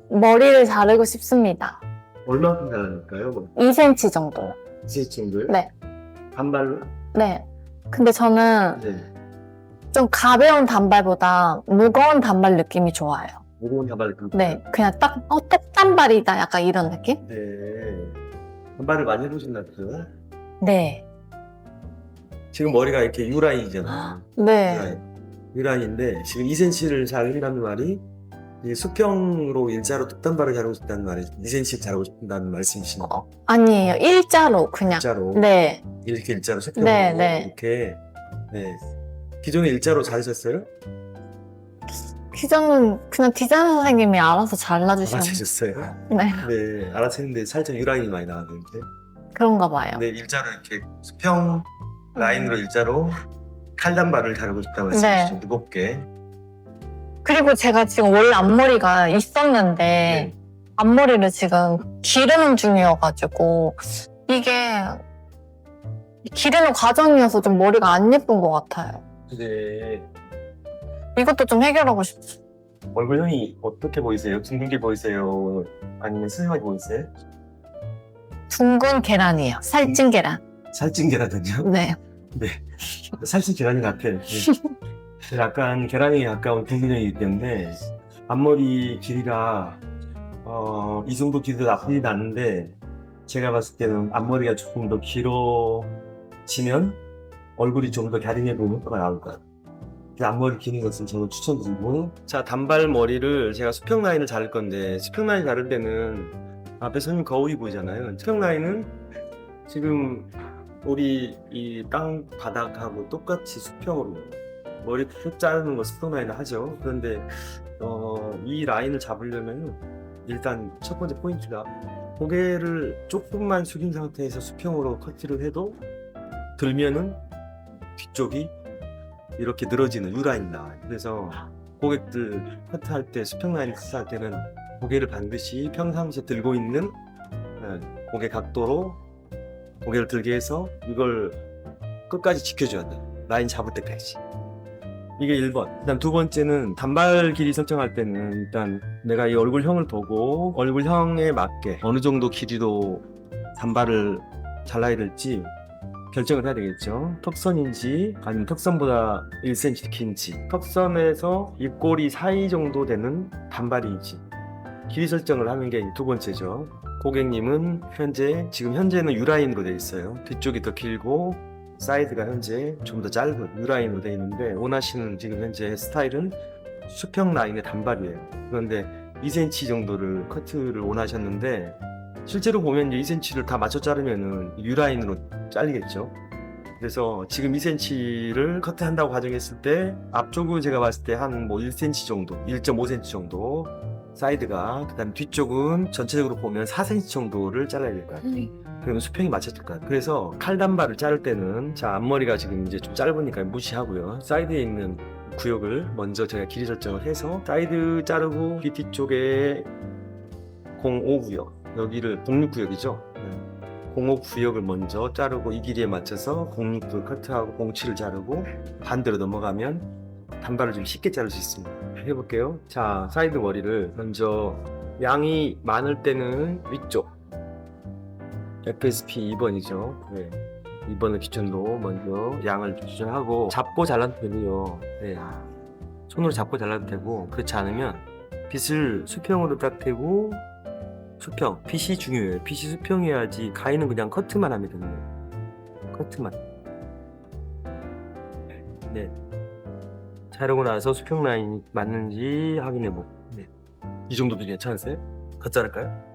머리를 자르고 싶습니다. 얼마큼 잘라낼까요? 2cm 정도요. 2cm 정도요? 네. 단발로? 네. 근데 저는 네. 좀 가벼운 단발보다 무거운 단발 느낌이 좋아요. 무거운 단발을 긁고. 네. 그냥 딱, 똑단발이다. 약간 이런 느낌? 네. 단발을 많이 해보셨나요? 네. 지금 머리가 이렇게 U라인이잖아요. 네. U라인인데 지금 2cm를 자른다는 말이 이 수평으로 일자로 똑단발을 자르고 싶다는 말이 2cm 자르고 싶다는 말씀이신 거예요? 아니에요. 일자로 그냥. 일자로. 네. 이렇게 일자로 수평으로 네, 네. 이렇게. 네. 기존에 일자로 자르셨어요? 기존은 그냥 디자이너 선생님이 알아서 잘라주시는. 알아채셨어요? 네. 네, 알아챘는데 살짝 U라인이 많이 나왔는데. 그런가 봐요. 근데 일자로 이렇게 수평 라인으로 일자로 칼단발을 자르고 싶다고 말씀하시죠. 네. 무겁게. 그리고 제가 지금 원래 앞머리가 있었는데 네. 앞머리를 지금 기르는 중이어가지고 이게 기르는 과정이어서 좀 머리가 안 예쁜 것 같아요. 네. 이것도 좀 해결하고 싶어요. 얼굴형이 어떻게 보이세요? 둥근 게 보이세요? 아니면 스lim하게 보이세요? 둥근 계란이에요. 살찐 계란. 살찐 계란은요? 네. 네. 살찐 계란이 같아요. 네. 약간 계란이 가까운 둥근형이기 때문에 앞머리 길이가 이 정도 길이도 나쁘진 않은데 제가 봤을 때는 앞머리가 조금 더 길어지면 얼굴이 좀 더 갸름해 보이는 효과가 나올 것 같아요. 앞머리 기는 것은 저는 추천드리고. 자, 단발머리를 제가 수평 라인을 자를 건데 수평 라인 자를 때는 앞에 손님 거울이 보이잖아요. 수평 라인은 지금 우리 이 땅 바닥하고 똑같이 수평으로 머리 푹 자르는 거 수평 라인을 하죠. 그런데 이 라인을 잡으려면 일단 첫 번째 포인트가 고개를 조금만 숙인 상태에서 수평으로 커트를 해도 들면은 뒤쪽이 이렇게 늘어지는 U라인이 나와요. 그래서 고객들 커트할 때 수평 라인 커트할 때는 고개를 반드시 평상시에 들고 있는 고개 각도로 고개를 들게 해서 이걸 끝까지 지켜줘야 돼요. 라인 잡을 때까지. 이게 1번. 그다음 두 번째는 단발 길이 설정할 때는 일단 내가 이 얼굴형을 보고 얼굴형에 맞게 어느 정도 길이로 단발을 잘라야 될지 결정을 해야 되겠죠. 턱선인지 아니면 턱선보다 1cm 긴지, 턱선에서 입꼬리 사이 정도 되는 단발인지 길이 설정을 하는 게 두 번째죠. 고객님은 지금 현재는 U라인으로 되어 있어요. 뒤쪽이 더 길고 사이드가 현재 좀 더 짧은 U라인으로 되어 있는데 원하시는 지금 현재 스타일은 수평 라인의 단발이에요. 그런데 2cm 정도를 커트를 원하셨는데 실제로 보면 2cm를 다 맞춰 자르면은 U라인으로 잘리겠죠. 그래서 지금 2cm를 커트한다고 가정했을 때 앞쪽은 제가 봤을 때 한 뭐 1cm 정도, 1.5cm 정도 사이드가, 그 다음에 뒤쪽은 전체적으로 보면 4cm 정도를 잘라야 될 것 같아요. 그러면 수평이 맞춰질 것 같아요. 그래서 칼단발을 자를 때는 자 앞머리가 지금 이제 좀 짧으니까 무시하고요. 사이드에 있는 구역을 먼저 제가 길이 설정을 해서 사이드 자르고 뒤쪽에 05구역 여기를 06구역이죠. 05구역을 먼저 자르고 이 길이에 맞춰서 06도 커트하고 07을 자르고 반대로 넘어가면 단발을 좀 쉽게 자를 수 있습니다. 해볼게요. 자, 사이드 머리를 먼저 양이 많을 때는 위쪽 FSP 2번이죠. 네. 2번을 기준으로 먼저 양을 조절하고 잡고 잘라도 되고요. 네. 손으로 잡고 잘라도 되고 그렇지 않으면 빗을 수평으로 딱 대고 수평, 핏이 중요해요. 핏이 수평해야지 가위는 그냥 커트만 하면 됩니다. 커트만. 네. 자르고 나서 수평 라인이 맞는지 확인해보고. 네. 이 정도면 괜찮으세요? 더 자를까요?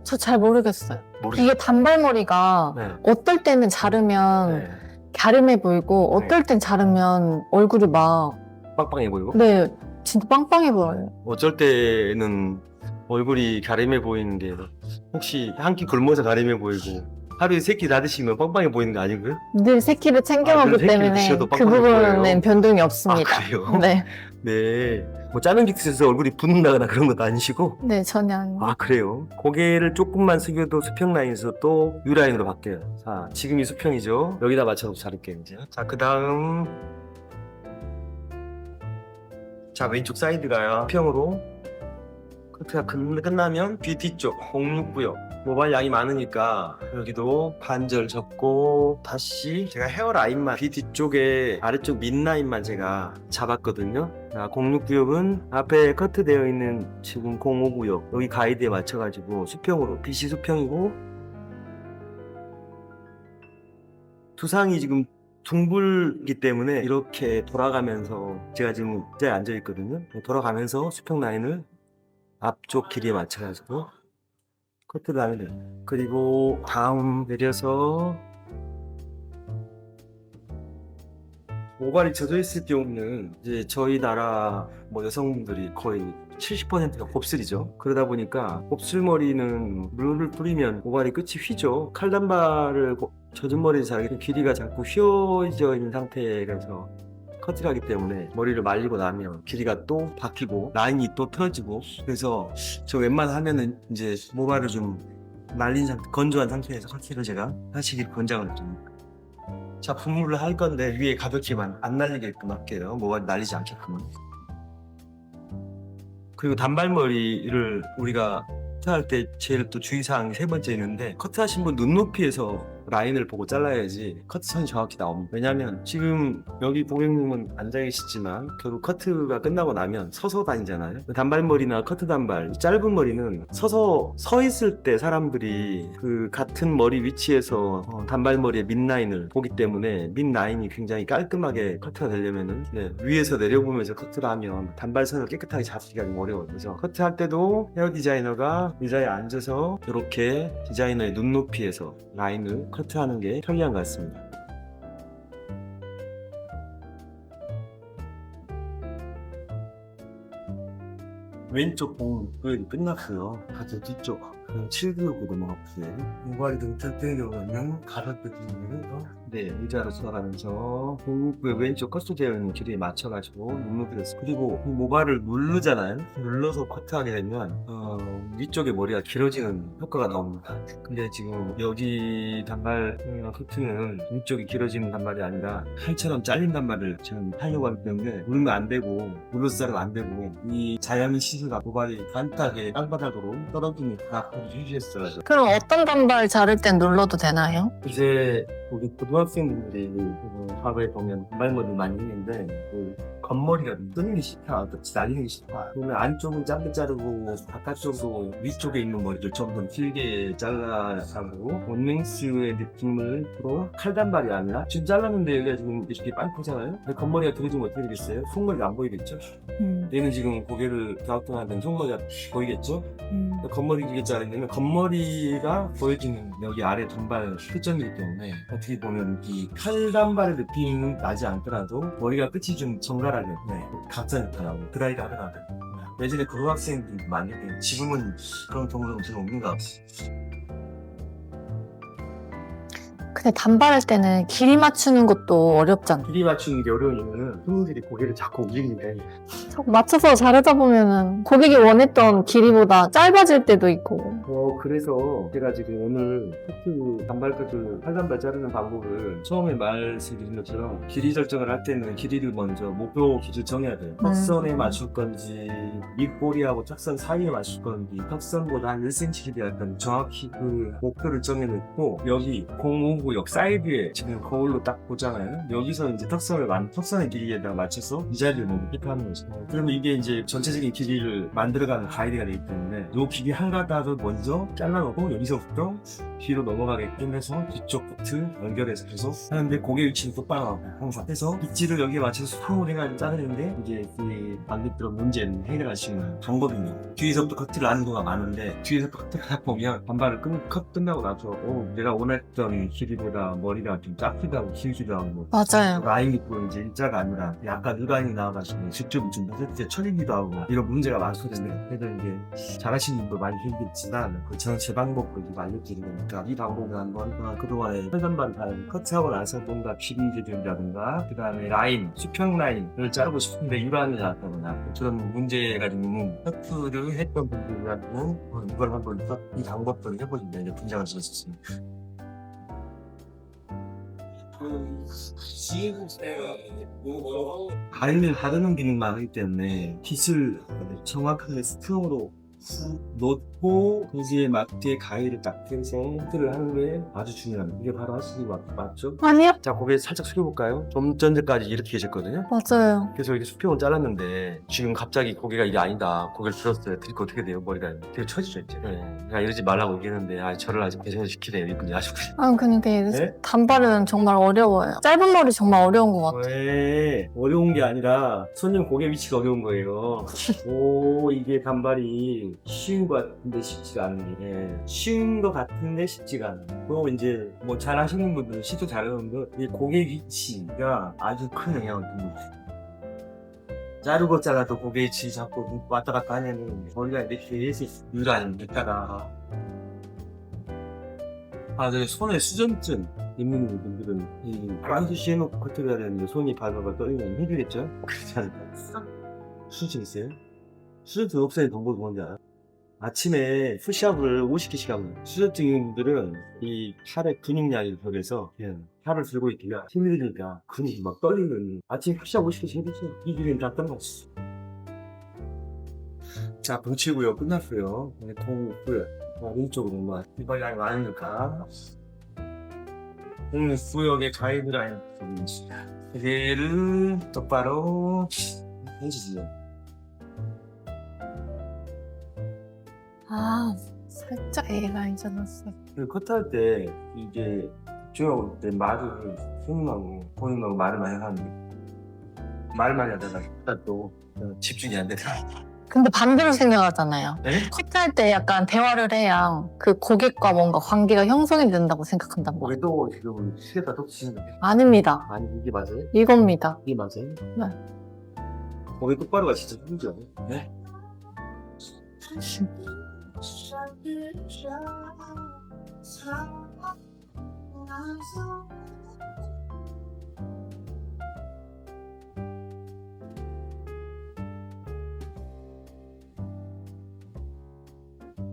저 잘 모르겠어요. 모르겠어요. 이게 단발머리가 네. 어떨 때는 자르면 네. 갸름해 보이고 어떨 땐 자르면 얼굴이 막 빵빵해 보이고. 네, 진짜 빵빵해 보여요. 어쩔 때는 얼굴이 갸름해 보이는 게 혹시 한 끼 굶어서 갸름해 보이고 하루에 3끼 다 드시면 빵빵해 보이는 거 아닌가요? 늘 새끼를 챙겨 아, 먹기 늘 새끼를 때문에 드셔도 그 빵빵해 부분은 보여요? 변동이 없습니다. 아, 그래요? 네, 네. 뭐 짜는 깃에서 얼굴이 붓는다거나 그런 것도 아니시고. 네 전혀 아닙니다. 아, 그래요? 고개를 조금만 숙여도 수평 라인에서 또 U라인으로 바뀌어요. 자, 지금이 수평이죠? 여기다 맞춰서 자를게요, 이제. 자, 그 다음. 자, 왼쪽 사이드가 수평으로 커트가 끝나면 귀 뒤쪽 공육부역 모발 양이 많으니까 여기도 반절 접고 다시 제가 헤어라인만 귀 뒤쪽에 아래쪽 밑라인만 제가 잡았거든요. 자, 06구역은 앞에 커트되어 있는 지금 05구역 여기 가이드에 맞춰가지고 수평으로 빛이 수평이고 두상이 지금 둥글기 때문에 이렇게 돌아가면서 제가 지금 의자에 앉아 있거든요. 돌아가면서 수평 라인을 앞쪽 길이에 맞춰가지고 커트 라인을 그리고 다음 내려서 모발이 젖어 있을 경우는 이제 저희 나라 뭐 여성분들이 거의 70%가 곱슬이죠. 그러다 보니까 곱슬머리는 물을 뿌리면 모발이 끝이 휘죠. 칼단발을 젖은 머리 자기 길이가 자꾸 휘어져 있는 상태라서 커트를 하기 때문에 머리를 말리고 나면 길이가 또 바뀌고 라인이 또 틀어지고 그래서 저 웬만하면은 이제 모발을 좀 말린 상태, 건조한 상태에서 커트를 제가 하시길 권장을 드립니다. 자, 분무를 할 건데 위에 가볍게만 안 날리게끔 할게요. 모발이 날리지 않게끔. 그리고 단발머리를 우리가 커트할 때 제일 또 주의사항이 세 번째 있는데 커트하신 분 눈높이에서 라인을 보고 잘라야지 커트선이 정확히 나옵니다. 왜냐면 지금 여기 고객님은 앉아 계시지만 결국 커트가 끝나고 나면 서서 다니잖아요. 단발머리나 커트 단발 짧은 머리는 서서 서 있을 때 사람들이 그 같은 머리 위치에서 단발머리의 밑라인을 보기 때문에 밑라인이 굉장히 깔끔하게 커트가 되려면은 위에서 내려보면서 커트를 하면 단발선을 깨끗하게 잡기가 좀 어려워요. 그래서 커트할 때도 헤어 디자이너가 의자에 앉아서 이렇게 디자이너의 눈높이에서 라인을 커트하는 게 편리한 것 같습니다. 왼쪽 공은 끝났고요. 다시 뒤쪽 7구역으로 넘어가볼게요. 모발이 등짝대는 경우는 가볍게 들면 네, 의자로 돌아가면서 공구의 왼쪽 컷수되어 있는 길이에 맞춰가지고 눈높이를 그리고 모발을 누르잖아요. 눌러서 커트하게 되면 위쪽에 머리가 길어지는 효과가 나옵니다. 근데 지금 여기 단발 커트는 위쪽이 길어지는 단발이 아니라 칼처럼 잘린 단발을 지금 하려고 하기 때문에 누르면 안 되고 눌러서 자르면 안 되고 이 자연 시스가 모발이 간단하게 땅바닥으로 떨어지니까 유지했어요. 그럼 어떤 단발 자를 땐 눌러도 되나요? 이제 우리 고등학생분들이 과거에 보면 단발머리 많이 했는데 그 겉머리가 뜨는 게 싫다, 날리는 게 싫다. 그러면 안쪽은 짧게 자르고 바깥쪽으로 위쪽에 있는 머리를 좀 더 길게 잘라가고 원맹스의 느낌을 프로 칼단발이 아니라 지금 잘랐는데 여기가 지금 이렇게 빵꾸잖아요. 근데 겉머리가 들어지면 어떻게 되겠어요? 속머리가 안 보이겠죠? 얘는 지금 고개를 가학동하는 속머리가 보이겠죠? 겉머리 길게 자르면 겉머리가 보여지는 여기 아래 단발 표정이기 때문에 어떻게 보면 이 칼단발의 느낌은 나지 않더라도 머리가 끝이 좀 정갈하게 각자니까요. 드라이를 하더라고요. 예전에 고등학생들이 많이 했는데 지금은 그런 경우는 전혀 없는 것 같아요. 근데 단발할 때는 길이 맞추는 것도 어렵잖아. 길이 맞추는 게 어려운 이유는 손님들이 고개를 자꾸 움직이는데 자꾸 맞춰서 자르다 보면은 고객이 원했던 길이보다 짧아질 때도 있고. 그래서 제가 지금 오늘 커트 단발 끝을 칼단발 자르는 방법을 처음에 말씀드린 것처럼 길이 설정을 할 때는 길이를 먼저 목표 길을 정해야 돼요. 턱선에 맞출 건지 입꼬리하고 턱선 사이에 맞출 건지 턱선보다 한 1cm 길이 할 건지 정확히 그 목표를 정해놓고 여기 05구역 사이드에 지금 거울로 딱 보잖아요. 여기서 이제 턱선의 길이에다 맞춰서 이 자리를 목표하는 거죠. 그러면 이게 이제 전체적인 길이를 만들어가는 가이드가 되기 때문에 이 길이 한 가닥을 먼저 잘라놓고 여기서부터 뒤로 넘어가게끔 해서 뒤쪽 커트 연결해서 계속 하는데 고개 위치는 똑바로 하고 항상 해서 빗질을 여기에 맞춰서 수평을 해가지고 자르는데 이제 이 관객들은 문제는 해결하시는 방법입니다. 뒤에서부터 커트를 하는 경우가 많은데 뒤에서부터 커트를 하다 보면 단발을 컷 끝나고 나서 내가 원했던 길이보다 머리가 좀 짧기도 하고 길기도 하고 맞아요. 라인이 또 이제 일자가 아니라 약간 유라인이 나와가지고 직접이 좀 늦을 처리기도 하고 이런 문제가 많거든요. 그래서 이제 잘하시는 분도 많이 힘들지만 저는 제 방법을 좀 알려드리는 거니까 이 방법을 한번 그동안에 칼단발 커트하고 나서 뭔가 길이들이라든가 그 다음에 라인, 수평 라인을 자르고 싶은데 유라인이 나왔다거나 그런 문제가 있는 커트를 했던 분들이라면 이걸 한번 이 방법들을 해보시면 이제 분장을 쓰셨습니다. 가위를 다루는 기능만 하기 때문에 빗을 정확하게 스프링으로 놓고 거기에 맞게 가위를 딱 대서 힌트를 하는 게 아주 중요합니다. 이게 바로 하시는 거 맞죠? 아니요. 자, 고개 살짝 숙여볼까요? 좀 전까지 이렇게 계셨거든요. 맞아요. 그래서 이렇게 수평을 잘랐는데 지금 갑자기 고개가 이게 아니다. 고개를 들었어요. 들니까 어떻게 돼요? 머리가 되게 처지죠 이제. 그러니까 이러지 말라고 얘기했는데 저를 아직 배정을 시키네요. 이분이 아주. 근데 네? 단발은 정말 어려워요. 짧은 머리 정말 어려운 것 같아요. 왜 어려운 게 아니라 손님 고개 위치가 어려운 거예요. 오, 이게 단발이 쉬운 것 같은데 쉽지가 않네. 쉬운 것 같은데 쉽지가 않네. 또 이제 뭐 잘하시는 분들은 시도 잘하는 분들 이 고개 위치가 아주 큰 영향을 줍니다. 자르고 잘라도 고개 위치 잡고 왔다 갔다 하면은 머리가 이렇게 해서 유라 아닙니까? 저기 손에 수전증 있는 분들은 이 프랑스 시에노 커트를 해야 되는데 손이 발바바 떨리면 힘들겠죠? 그렇지 않을까? 수전증 있어요? 수전증 없애는 방법이 뭔지 알아요? 아침에 푸시업을 50개씩 하면 수전증 있는 분들은 이 팔에 근육량이 덜해서 그냥 팔을 들고 있기가 힘이 드니까 근육이 막 떨리면 아침에 푸시업 50개씩 해주세요. 이 기분이 다 떨어졌어. 자, 붕치고요. 끝났어요. 통을 왼쪽으로만 이발량이 많으니까 구역의 가이드라인 얘를 똑바로 해주세요. 살짝 A라인 잡았어요. 커트할 때 이게 중요할 때 말을 손님하고 본인하고 말을 많이 하는데 말 많이 하다가 또 집중이 안 되더라. 근데 반대로 생각하잖아요. 네? 커트할 때 약간 대화를 해야 그 고객과 뭔가 관계가 형성이 된다고 생각한단 말이에요. 거기 또 지금 시계다 또 치시는데 아닙니다. 아니 이게 맞아요? 이겁니다. 이게 맞아요? 네. 거기 똑바로가 진짜 힘들죠? 네?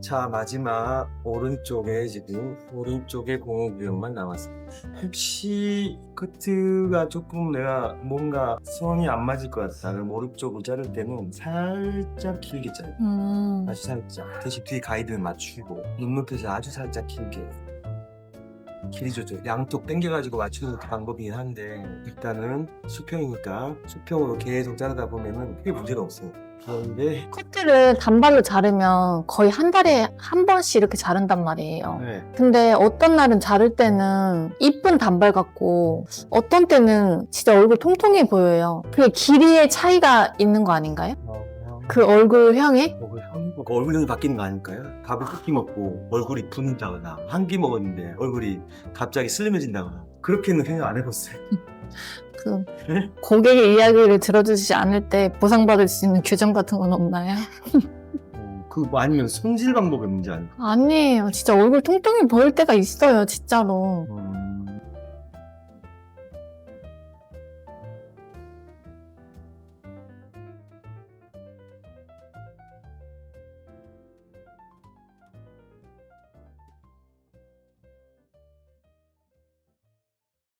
자, 마지막 오른쪽에 지금 오른쪽에 공업위험만 남았습니다. 혹시 커트가 조금 내가 뭔가 선이 안 맞을 것 같다. 그럼 오른쪽을 자를 때는 살짝 길게 자요. 아주 살짝. 대신 뒤에 가이드를 맞추고 눈높이에서 아주 살짝 길게. 길이 조절. 양쪽 당겨가지고 맞추는 것도 방법이긴 한데 일단은 수평이니까 수평으로 계속 자르다 보면은 크게 문제가 없어요. 그런데 커트를 단발로 자르면 거의 한 달에 한 번씩 이렇게 자른단 말이에요. 네. 근데 어떤 날은 자를 때는 이쁜 단발 같고 어떤 때는 진짜 얼굴 통통해 보여요. 그게 길이의 차이가 있는 거 아닌가요? 그 얼굴형에? 얼굴형이 바뀌는 거 아닐까요? 밥을 한 끼 먹고 얼굴이 붓는다거나 한 끼 먹었는데 얼굴이 갑자기 슬림해진다거나 그렇게는 생각 안 해봤어요. 그 네? 고객의 이야기를 들어주시지 않을 때 보상받을 수 있는 규정 같은 건 없나요? 뭐 아니면 손질 방법의 문제 아닐까? 아니에요. 진짜 얼굴 통통해 보일 때가 있어요. 진짜로.